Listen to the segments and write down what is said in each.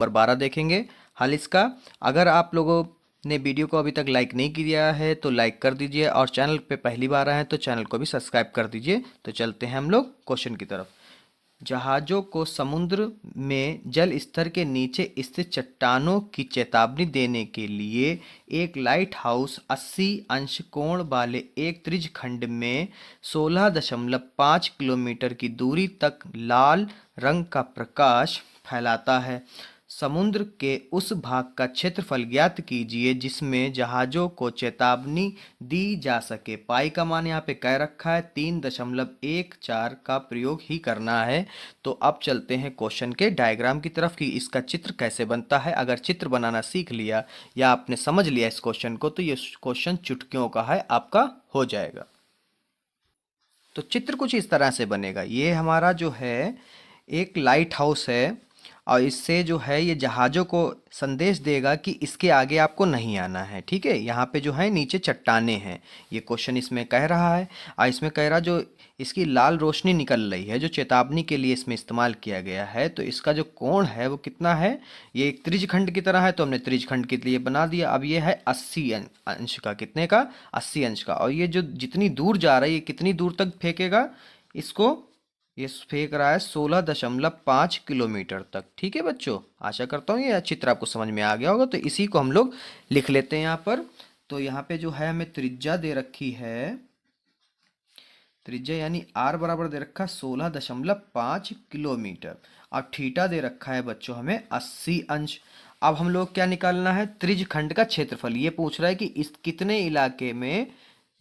Number 12 देखेंगे हल इसका। अगर आप लोगों ने वीडियो को अभी तक लाइक नहीं किया है तो लाइक कर दीजिए, और चैनल पे पहली बार आए हैं तो चैनल को भी सब्सक्राइब कर दीजिए। तो चलते हैं हम लोग क्वेश्चन की तरफ। जहाज़ों को समुद्र में जल स्तर के नीचे स्थित चट्टानों की चेतावनी देने के लिए एक लाइट हाउस 80 अंश कोण वाले एक त्रिज्य खंड में 16.5 किलोमीटर की दूरी तक लाल रंग का प्रकाश फैलाता है। समुद्र के उस भाग का क्षेत्रफल ज्ञात कीजिए जिसमें जहाज़ों को चेतावनी दी जा सके। पाई का मान यहाँ पे कह रखा है 3.14 का प्रयोग ही करना है। तो अब चलते हैं क्वेश्चन के डायग्राम की तरफ कि इसका चित्र कैसे बनता है। अगर चित्र बनाना सीख लिया या आपने समझ लिया इस क्वेश्चन को तो ये क्वेश्चन चुटकियों का है, आपका हो जाएगा। तो चित्र कुछ इस तरह से बनेगा। ये हमारा जो है एक लाइट हाउस है, और इससे जो है ये जहाज़ों को संदेश देगा कि इसके आगे आपको नहीं आना है। ठीक है, यहाँ पे जो है नीचे चट्टाने हैं, ये क्वेश्चन इसमें कह रहा है। और इसमें कह रहा जो इसकी लाल रोशनी निकल रही है जो चेतावनी के लिए इसमें इस्तेमाल किया गया है, तो इसका जो कोण है वो कितना है, ये एक त्रिज्यखंड की तरह है तो हमने त्रिज्यखंड के लिए बना दिया। अब ये है 80 अंश का, कितने का, 80 अंश का। और ये जो जितनी दूर जा रहा है ये कितनी दूर तक फेंकेगा इसको, ये फेंक रहा है 16.5 किलोमीटर तक। ठीक है बच्चों, आशा करता हूँ ये चित्र आपको समझ में आ गया होगा। तो इसी को हम लोग लिख लेते हैं यहाँ पर। तो यहाँ पे जो है हमें त्रिज्या दे रखी है, त्रिज्या यानी आर बराबर दे रखा है 16.5 किलोमीटर, और थीटा दे रखा है बच्चों हमें 80 अंश। अब हम लोग क्या निकालना है, त्रिज्य खंड का क्षेत्रफल। ये पूछ रहा है कि इस कितने इलाके में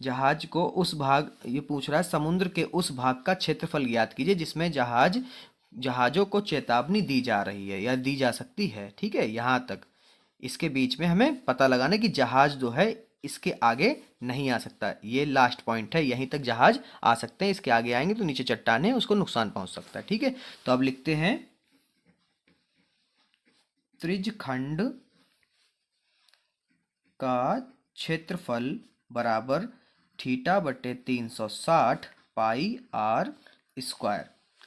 जहाज को उस भाग, ये पूछ रहा है समुद्र के उस भाग का क्षेत्रफल ज्ञात कीजिए जिसमें जहाजों को चेतावनी दी जा रही है या दी जा सकती है। ठीक है, यहाँ तक इसके बीच में हमें पता लगाना कि जहाज जो है इसके आगे नहीं आ सकता। ये लास्ट पॉइंट है, यहीं तक जहाज आ सकते हैं, इसके आगे आएंगे तो नीचे चट्टान है उसको नुकसान पहुंच सकता है। ठीक है, तो अब लिखते हैं त्रिज्य खंड का क्षेत्रफल बराबर थीटा बटे 360 पाई आर स्क्वायर।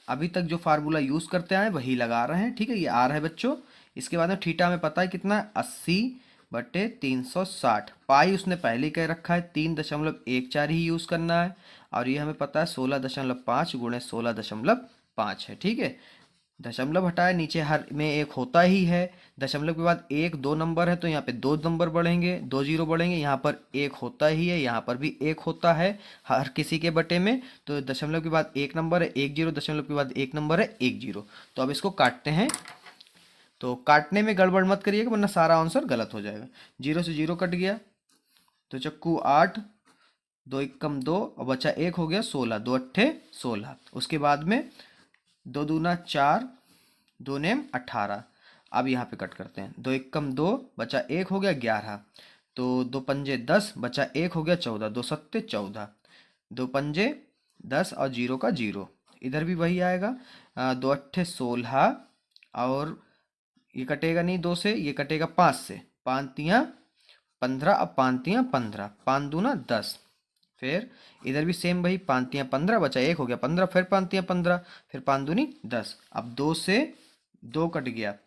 अभी तक जो फार्मूला यूज करते आए वही लगा रहे हैं। ठीक है, ये आर है बच्चों। इसके बाद में थीटा में पता है कितना है, 80 बटे 360। पाई उसने पहले कह रखा है 3.14 ही यूज करना है, और ये हमें पता है 16.5 गुणे 16.5 है। ठीक है, दशमलव हटाए नीचे हर में एक होता ही है। दशमलव के बाद एक दो नंबर है तो यहाँ पे दो नंबर बढ़ेंगे, 2 जीरो बढ़ेंगे। यहाँ पर एक होता ही है, यहाँ पर भी एक होता है हर किसी के बटे में। तो दशमलव के बाद एक नंबर है, एक जीरो, दशमलव के बाद एक नंबर है, एक जीरो। तो अब इसको काटते हैं। तो काटने में गड़बड़ मत करिएगा वरना सारा आंसर गलत हो जाएगा। जीरो से जीरो कट गया तो चक्कू 8, 2 एकम 2 और बचा एक हो गया 16, 2 अट्ठे 16। उसके बाद में 2 दूना 4, 2 नेम 18। अब यहाँ पे कट करते हैं, 2 एकम 2 बचा एक हो गया 11, तो 2 पंजे 10 बचा एक हो गया 14, 2 सत्ते 14, 2 पंजे 10 और जीरो का जीरो। इधर भी वही आएगा, 2 अट्ठे 16, और ये कटेगा नहीं 2 से, ये कटेगा 5 से, 5 तियाँ 15, अब 5 तियाँ 15, 5 दूना 10। फिर इधर भी सेम वही, 5 तियाँ 15 बचा एक हो गया 15, फिर 5 तियाँ 15, फिर 5 दूनी 10। अब 2 से 2 कट गया।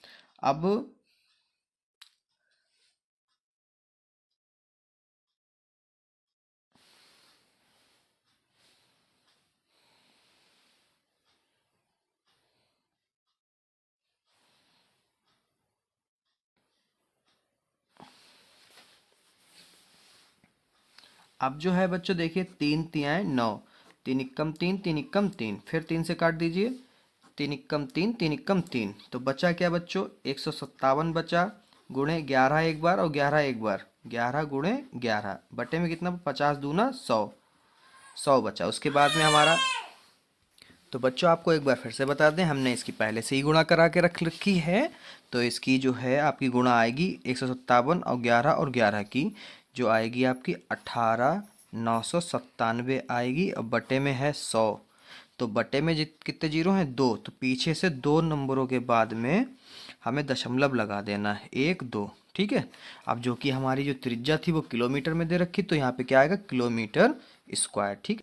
अब जो है बच्चों देखिए 3 तियाँ 9, 3 इक्कम 3, 3 इक्कम 3, फिर 3 से काट दीजिए, 3 इक्कम 3, 3 इक्कम 3। तो बचा क्या बच्चों, 157 बचा, गुणे 11 एक बार और 11 एक बार, 11 गुणे 11 बटे में कितना, 50 दूना 100, 100 बचा। उसके बाद में हमारा, तो बच्चों आपको एक बार फिर से बता दें, हमने इसकी पहले से ही गुणा करा के रख रखी है। तो इसकी जो है आपकी गुणा आएगी 157 और 11 और 11 की जो आएगी आपकी 18,997 आएगी, और बटे में है 100। तो बटे में कितने जीरो हैं, 2, तो पीछे से 2 नंबरों के बाद में हमें दशमलव लगा देना है, 1 2। ठीक है, अब जो कि हमारी जो त्रिज्या थी वो किलोमीटर में दे रखी, तो यहाँ पे क्या आएगा, किलोमीटर स्क्वायर। ठीक।